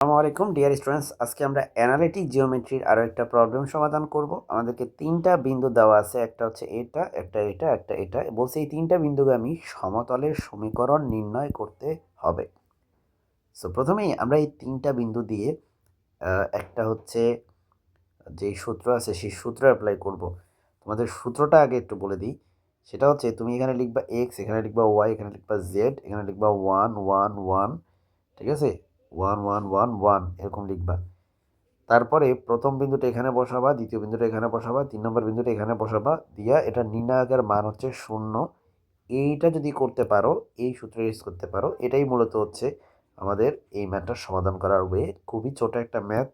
আসসালামু আলাইকুম dear students, আজকে আমরা অ্যানালিটিক জিওমেট্রির আরও একটা প্রবলেম সমাধান করব। আমাদেরকে তিনটা বিন্দু দেওয়া আছে, একটা হচ্ছে এটা, একটা এটা, একটা এটা। বলছে এই তিনটা বিন্দুগামী সমতলের সমীকরণ নির্ণয় করতে হবে। সো প্রথমেই আমরা এই তিনটা বিন্দু দিয়ে একটা হচ্ছে যেই সূত্র আছে সেই সূত্র অ্যাপ্লাই করব। তোমাদের সূত্রটা আগে একটু বলে দিই। সেটা হচ্ছে তুমি এখানে লিখবা এক্স, এখানে লিখবা ওয়াই, এখানে লিখবা জেড, এখানে লিখবা ওয়ান ওয়ান ওয়ান, ঠিক আছে? ওয়ান ওয়ান ওয়ান ওয়ান এরকম লিখবা। তারপরে প্রথম বিন্দুটা এখানে বসাবা, দ্বিতীয় বিন্দুটা এখানে বসাবা, ৩ নম্বর বিন্দুটা এখানে বসাবা, দিয়া এটা নির্ণায়কের মান হচ্ছে ০। এইটা যদি করতে পারো, এই সূত্র ইউজ করতে পারো, এটাই মূলত হচ্ছে আমাদের এই ম্যাথটার সমাধান করার ওয়ে। খুবই ছোট একটা ম্যাথ,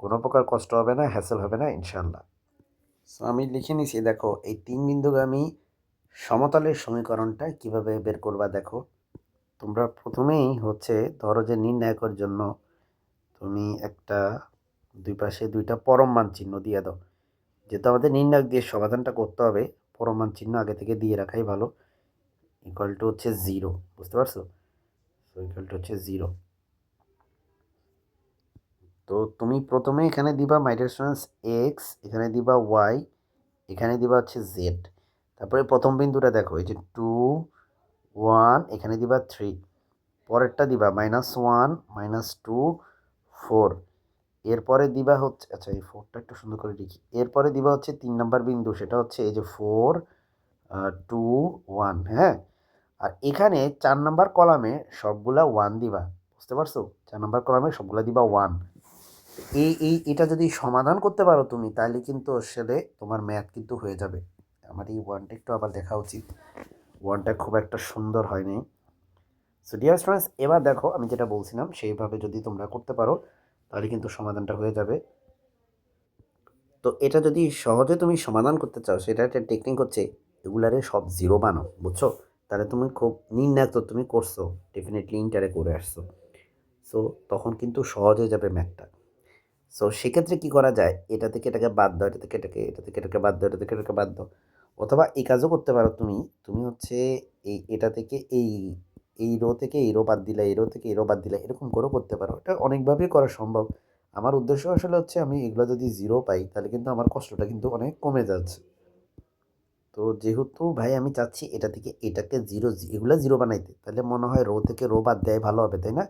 কোনো প্রকার কষ্ট হবে না, হ্যাসেল হবে না ইনশাল্লাহ। সো আমি লিখে নিছি, দেখো এই তিন বিন্দুগামী সমতলের সমীকরণটা কিভাবে বের করবা। দেখো তোমরা প্রথমেই হচ্ছে ধরো যে নির্ণায়কের জন্য তুমি একটা দুই পাশে দুইটা পরম মান চিহ্ন দিয়ে দাও। যেহেতু আমাদের নির্ণায়ক দিয়ে সমাধানটা করতে হবে, পরম মান চিহ্ন আগে থেকে দিয়ে রাখাই ভালো। ইকুয়াল টু হচ্ছে 0, বুঝতে পারছো? তো ইকুয়াল টু হচ্ছে 0। তো তুমি প্রথমে এখানে দিবা মাই ডিয়ার স্টুডেন্টস এক্স, এখানে দিবা ওয়াই, এখানে দিবা হচ্ছে জেড। তারপরে প্রথম বিন্দুটা দেখো, এই যে 2 1, এখানে দিবা 3। পরেরটা দিবা -1 -2 4। এরপরে দিবা হচ্ছে, আচ্ছা এই 4টা একটু সুন্দর করে লিখি। এরপরে দিবা হচ্ছে 3 নাম্বার বিন্দু, সেটা হচ্ছে এই যে 4 2 1, হ্যাঁ। আর এখানে 4 নাম্বার কলামে সবগুলা 1 দিবা, বুঝতে পারছো? 4 নাম্বার কলামে সবগুলা দিবা 1। এটা যদি সমাধান করতে পারো তুমি, তাহলে কিন্তু আসলে তোমার ম্যাথ কিন্তু হয়ে যাবে। আমার এই 1টা একটু আবার দেখা উচিত, 1টা খুব একটা সুন্দর হয়নি। সো ডিয়ার স্টুডেন্টস, এবার দেখো আমি যেটা বলছিলাম সেইভাবে যদি তোমরা করতে পারো তাহলে কিন্তু সমাধানটা হয়ে যাবে। তো এটা যদি সহজে তুমি সমাধান করতে চাও, সেটা একটা টেকনিক হচ্ছে এগুলারে সব জিরো বানাও, বুঝছো? তাহলে তুমি খুব নির্ণায়ক তো তুমি করছো, ডেফিনেটলি ইন্টারে করে আসছো। সো তখন কিন্তু সহজ হয়ে যাবে ম্যাথটা। সো সেক্ষেত্রে কী করা যায়, এটা থেকে এটাকে বাদ দাও, এটা থেকে এটাকে, এটা থেকে এটাকে বাদ দাও, এটা থেকে এটাকে বাদ দাও। অথবা এই কাজও করতে পারো তুমি। তুমি হচ্ছে এটা থেকে এই রো থেকে এই রো বাদ দিলা, এই রো থেকে এই রো বাদ দিলা, এরকম করেও করতে পারো। এটা অনেকভাবেই করা সম্ভব। আমার উদ্দেশ্য আসলে হচ্ছে আমি এগুলো যদি জিরো পাই তাহলে কিন্তু আমার কষ্টটা কিন্তু অনেক কমে যাচ্ছে। তো যেহেতু ভাই আমি চাচ্ছি এটা থেকে এটাকে জিরো, এগুলো জিরো বানাইতে, তাহলে মনে হয় রো থেকে রো বাদ দেয় ভালো হবে, তাই না?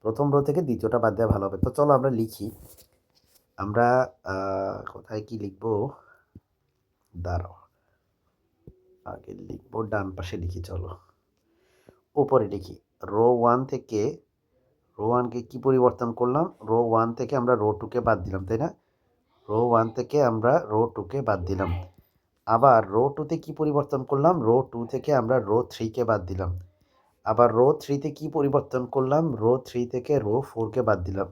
প্রথম রো থেকে দ্বিতীয়টা বাদ দেওয়া ভালো হবে। তো চলো আমরা লিখি। আমরা কোথায় কি লিখবো, দাঁড়াও আগে লিখবো ডান পাশে লিখি, চলো উপরে লিখি। রো ওয়ানকে কী পরিবর্তন করলাম, রো ওয়ান থেকে আমরা রো টুকে বাদ দিলাম, তাই না? রো ওয়ান থেকে আমরা রো টুকে বাদ দিলাম। আবার রো টুতে কী পরিবর্তন করলাম, রো টু থেকে আমরা রো থ্রিকে বাদ দিলাম। আবার রো থ্রিতে কী পরিবর্তন করলাম, রো থ্রি থেকে রো ফোরকে বাদ দিলাম।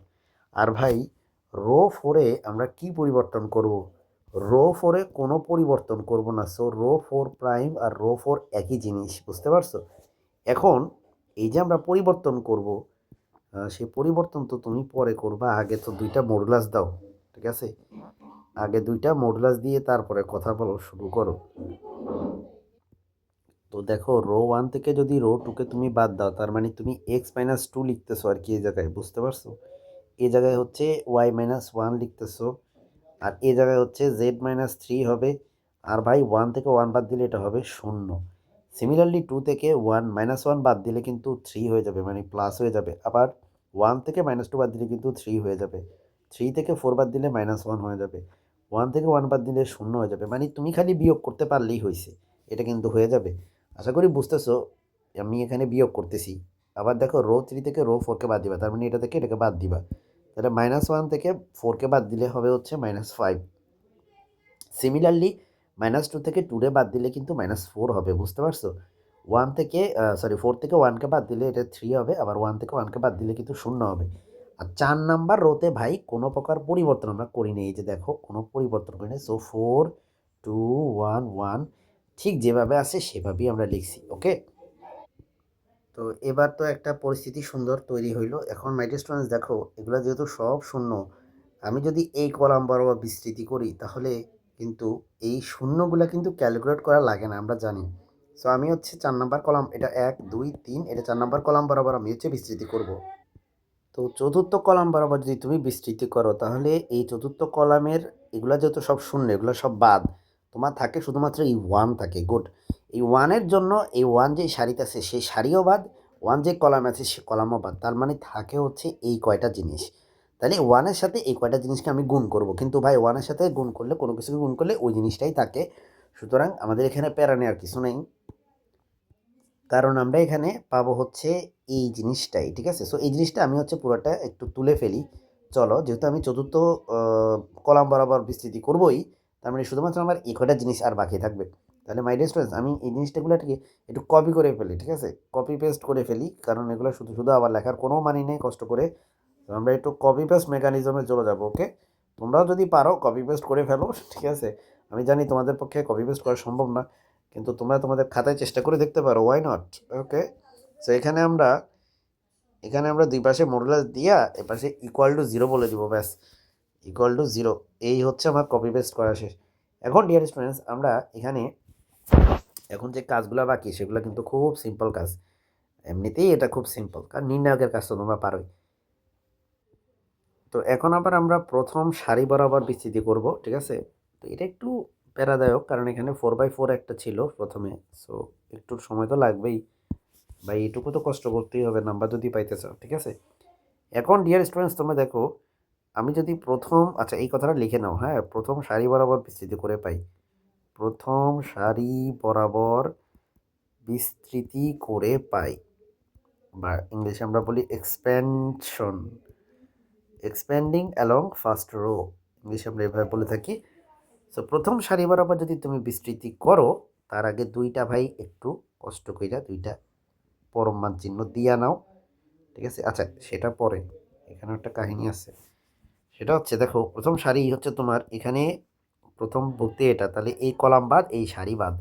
আর ভাই রো ফোরে আমরা কি পরিবর্তন করব? রো ফোরে কোনো পরিবর্তন করব না। সো রো ফোর প্রাইম আর রো ফোর একই জিনিস, বুঝতে পারছো? এখন এই যে আমরা পরিবর্তন করব, সেই পরিবর্তন তো তুমি পরে করবা, আগে তো দুইটা মডুলাস দাও, ঠিক আছে? আগে দুইটা মডুলাস দিয়ে তারপরে কথা বলো, শুরু করো। তো দেখো রো ওয়ান থেকে যদি রো টুকে তুমি বাদ দাও, তার মানে তুমি x-2 লিখতেছো আর কি এই জায়গায়, বুঝতে পারছো? এই জায়গায় হচ্ছে y-1 লিখতেছো, আর এই জায়গায় হচ্ছে z-3 হবে। আর ভাই 1 থেকে 1 বাদ দিলে এটা হবে 0। সিমিলারলি 2 থেকে 1 বাদ দিলে কিন্তু 3 হয়ে যাবে, মানে প্লাস হয়ে যাবে। আবার 1 থেকে -2 বাদ দিলে কিন্তু 3 হয়ে যাবে। 3 থেকে 4 বাদ দিলে -1 হয়ে যাবে। 1 থেকে 1 বাদ দিলে 0 হয়ে যাবে। মানে তুমি খালি বিয়োগ করতে পারলেই হয়েছে, এটা কিন্তু হয়ে যাবে। আশা করি বুঝতেছো। আমি এখানে বিয়োগ করতেছি। আবার দেখো রো 3 থেকে রো 4কে বাদ দিবা, তার মানে এটা থেকে এটাকে বাদ দিবা। তাহলে -1 থেকে 4কে বাদ দিলে হবে হচ্ছে -5। সিমিলারলি -2 থেকে 2 বাদ দিলে কিন্তু -4 হবে, বুঝতে পারছো? 1 থেকে 4 থেকে 1কে বাদ দিলে এটা 3 হবে, আবার 1 থেকে 1কে বাদ দিলে কিন্তু 0 হবে। আর 4 নাম্বার রোতে ভাই কোনো প্রকার পরিবর্তন আমরা করিনি, এই যে দেখো কোনো পরিবর্তন করিনি। সো 4 2 1 1 ঠিক যেভাবে আছে সেভাবেই আমরা লিখছি, ওকে? তো এবার তো একটা পরিস্থিতি সুন্দর তৈরি হইলো। এখন মাই ডিয়ার স্টুডেন্টস দেখো, এগুলো যেহেতু সব শূন্য, আমি যদি এই কলাম বরাবর বিস্তৃতি করি তাহলে কিন্তু এই শূন্যগুলো কিন্তু ক্যালকুলেট করা লাগে না, আমরা জানি। সো আমি হচ্ছে 4 নাম্বার কলাম, এটা 1 2 3, এটা 4 নাম্বার কলাম বরাবর আমি হচ্ছে বিস্তৃতি করব। তো চতুর্থ কলাম বরাবর যদি তুমি বিস্তৃতি করো তাহলে এই চতুর্থ কলামের এগুলা যেহেতু সব শূন্য, এগুলো সব বাদ, তোমার থাকে শুধুমাত্র এই ওয়ান থাকে। গুড। এই ওয়ানের জন্য এই ওয়ান যে সারিতে আছে সেই সারিও বাদ, ওয়ান যে কলাম আছে সে কলামও বাদ, তার মানে থাকে হচ্ছে এই কয়টা জিনিস। তাহলে ওয়ানের সাথে এই কয়টা জিনিসকে আমি গুণ করব, কিন্তু ভাই ওয়ানের সাথে গুণ করলে, কোনো কিছুকে গুণ করলে ওই জিনিসটাই থাকে। সুতরাং আমাদের এখানে প্যারা নেওয়ার কিছু নেই, কারণ আমরা এখানে পাবো হচ্ছে এই জিনিসটাই। ঠিক আছে, সো এই জিনিসটা আমি হচ্ছে পুরোটা একটু তুলে ফেলি। চলো, যেহেতু আমি চতুর্থ কলাম বরাবর বিস্তৃতি করবোই, তার মানে শুধুমাত্র আমার এই কয়টা জিনিস আর বাকি থাকবে। তাহলে মাই ডিয়ার স্টুডেন্টস, আমি এই জিনিসটাগুলোকে একটু কপি করে ফেলি। ঠিক আছে, কপি পেস্ট করে ফেলি, কারণ এগুলো শুধু শুধু আবার লেখার কোনো মানে নেই কষ্ট করে। তো আমরা একটু কপি পেস্ট মেকানিজমে চলে যাবো। ওকে, তোমরাও যদি পারো কপি পেস্ট করে ফেলো। ঠিক আছে, আমি জানি তোমাদের পক্ষে কপি পেস্ট করা সম্ভব না, কিন্তু তোমরা তোমাদের খাতায় চেষ্টা করে দেখতে পারো, ওয়াই নট। ওকে, সো এখানে আমরা দুই পাশে মডুলাস দিয়া এপাশে ইকুয়াল টু জিরো বলে দিব, ব্যাস, ইকুয়াল টু জিরো। এই হচ্ছে আমার কপি পেস্ট করা শেষ। এখন ডিয়ার স্টুডেন্টস, আমরা এখানে এখন যে কাজগুলো বাকি সেগুলো কিন্তু খুব সিম্পল কাজ। এমনিতেই এটা খুব সিম্পল, কারণ নির্ণায়কের কাজ তো তোমরা পারোই। তো এখন আবার আমরা প্রথম সারি বরাবর বিস্তৃতি করব। ঠিক আছে, তো এটা একটু প্যারাদায়ক, কারণ এখানে 4x4 একটা ছিল প্রথমে, সো একটু সময় তো লাগবেই ভাই, এইটুকু তো কষ্ট করতেই হবে নাম্বার যদি পাইতে চাও। ঠিক আছে, এখন ডিয়ার স্টুডেন্টস তোমরা দেখো, আমি যদি প্রথম, আচ্ছা এই কথাটা লিখে নাও, হ্যাঁ, প্রথম সারি বরাবর বিস্তৃতি করে পাই, প্রথম সারি বরাবর বিস্তৃতি করে পাই, বা ইংলিশে আমরা বলি expansion, expanding along first row, ইংলিশে আমরা এভাবে বলে থাকি। সো প্রথম সারি বরাবর যদি তুমি বিস্তৃতি করো, তার আগে দুইটা ভাই একটু কষ্ট কইরা দুইটা পরম মান চিহ্ন দিয়া নাও। ঠিক আছে, আচ্ছা সেটা পরে, এখানে একটা কাহিনী আছে। সেটা হচ্ছে, দেখো প্রথম সারি হচ্ছে তোমার এখানে প্রথম বলতে এটা, তাহলে এই কলাম বাদ এই সারি বাদ,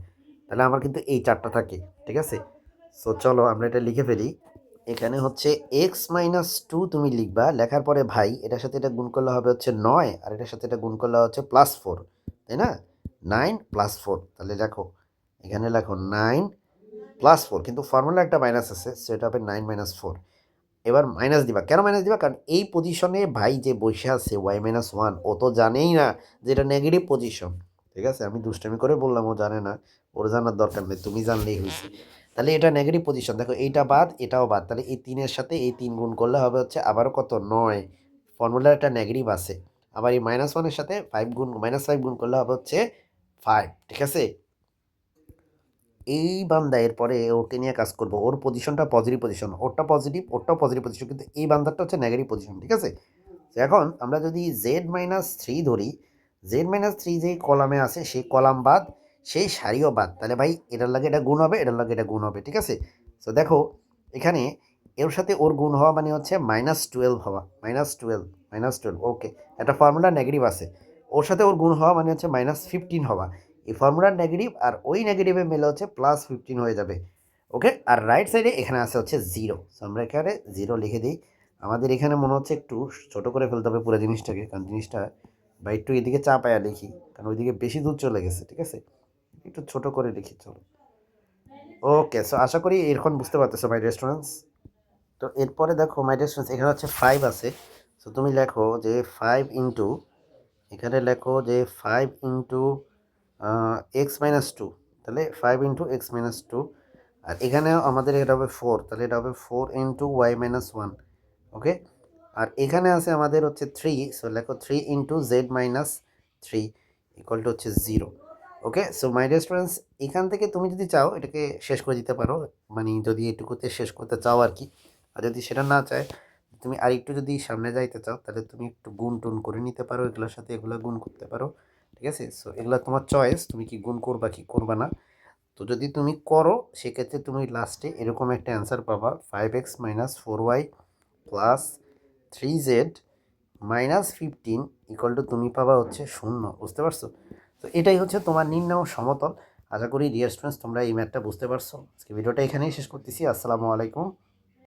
তাহলে আমার কিন্তু এই চারটা থাকে। ঠিক আছে, সো চলো আমরা এটা লিখে ফেলি। এখানে হচ্ছে x-2 তুমি লিখবা, লেখার পরে ভাই এটার সাথে এটা গুণ করলে হবে হচ্ছে 9, আর এটার সাথে এটা গুণ করলে হচ্ছে +4, তাই না? 9+4, তাহলে দেখো এখানে লেখো 9+4, কিন্তু ফর্মুলা একটা মাইনাস আছে, সেটা হবে 9-4। এবার মাইনাস দিবা, কেন মাইনাস দিবা? কারণ এই পজিশনে ভাই যে বসে আছে y-1, ও তো জানেই না যে এটা নেগেটিভ পজিশন। ঠিক আছে, আমি দুষ্টামি করে বললাম, ও জানে না, ওর জানার দরকার নেই, তুমি জানলেই হয়েছে। তাহলে এটা নেগেটিভ পজিশন, দেখো এইটা বাদ এটাও বাদ, তাহলে এই 3-এর সাথে এই 3 গুণ করলে হবে হচ্ছে আবারও কত, 9। ফর্মুলার একটা নেগেটিভ আছে। আবার এই -1-এর সাথে 5 গুণ, -5 গুণ করলে হবে হচ্ছে 5। ঠিক আছে, এই বান্দা এরপরে ওকে নিয়ে কাজ করবো, ওর পজিশনটা পজিটিভ পজিশন, ওরটাও পজিটিভ পজিশন, কিন্তু এই বান্দারটা হচ্ছে নেগেটিভ পজিশন। ঠিক আছে, তো এখন আমরা যদি z-3 ধরি, z-3 যে কলামে আছে সেই কলাম বাদ, সেই সারিও বাদ, তাহলে ভাই এটার লাগে এটা গুণ হবে, এটার লাগে এটা গুণ হবে। ঠিক আছে, তো দেখো এখানে এর সাথে ওর গুণ হওয়া মানে হচ্ছে -12 হওয়া, -12, ওকে, একটা ফর্মুলা নেগেটিভ আছে, ওর সাথে ওর গুণ হওয়া মানে হচ্ছে -15 হওয়া। এই ফর্মুলার নেগেটিভ আর ওই নেগেটিভে মিলে হচ্ছে +15 হয়ে যাবে। ওকে, আর রাইট সাইডে এখানে আছে হচ্ছে 0, সো আমরা এখানে 0 লিখে দিই। আমাদের এখানে মনে হচ্ছে একটু ছোট করে ফেলতে হবে পুরো জিনিসটাকে, কারণ জিনিসটা বা একটু এদিকে চাপায়া লিখি, কারণ ওইদিকে বেশি দূর চলে গেছে। ঠিক আছে, একটু ছোট করে লিখি, চলো। ওকে, সো আশা করি এরকম বুঝতে পারতেছো মাই রেস্টুরেন্টস। তো এরপরে দেখো মাই রেস্টুরেন্টস, এখানে হচ্ছে 5 আছে, সো তুমি লেখো যে 5 ইন্টু, এখানে লেখো যে 5 ইন্টু x-2, তাহলে 5 ইন্টু x-2, আর এখানেও আমাদের এটা হবে 4, তাহলে এটা হবে 4 ইন্টু y-1। ওকে, আর এখানে আছে আমাদের হচ্ছে 3, সো লেখো 3 ইন্টু z-3 ইকুয়াল টু হচ্ছে 0। ওকে, সো মাই ডিয়ার স্টুডেন্টস, এখান থেকে তুমি যদি চাও এটাকে শেষ করে দিতে পারো, মানে যদি এটুকুতে শেষ করতে চাও আর কি। আর যদি সেটা না চায়, তুমি আরেকটু যদি সামনে যাইতে চাও, তাহলে তুমি একটু গুণ টুন করে নিতে পারো, এগুলোর সাথে এগুলো গুণ করতে পারো। ঠিক আছে, সো এগুলো তোমার চয়েস, তুমি কি গুণ করবা কি করবা না। তো যদি তুমি করো সেক্ষেত্রে তুমি লাস্টে এরকম একটা অ্যান্সার পাবা, 5x-4y plus 3z-15 equal to তুমি পাবা হচ্ছে 0। বুঝতে পারছো? তো এটাই হচ্ছে তোমার নির্ণয় সমতল। আশা করি ডিয়ার স্টুডেন্টস তোমরা এই ম্যাথটা বুঝতে পারছো। আজকে ভিডিওটা এখানেই শেষ করতেছি। আসসালামু আলাইকুম।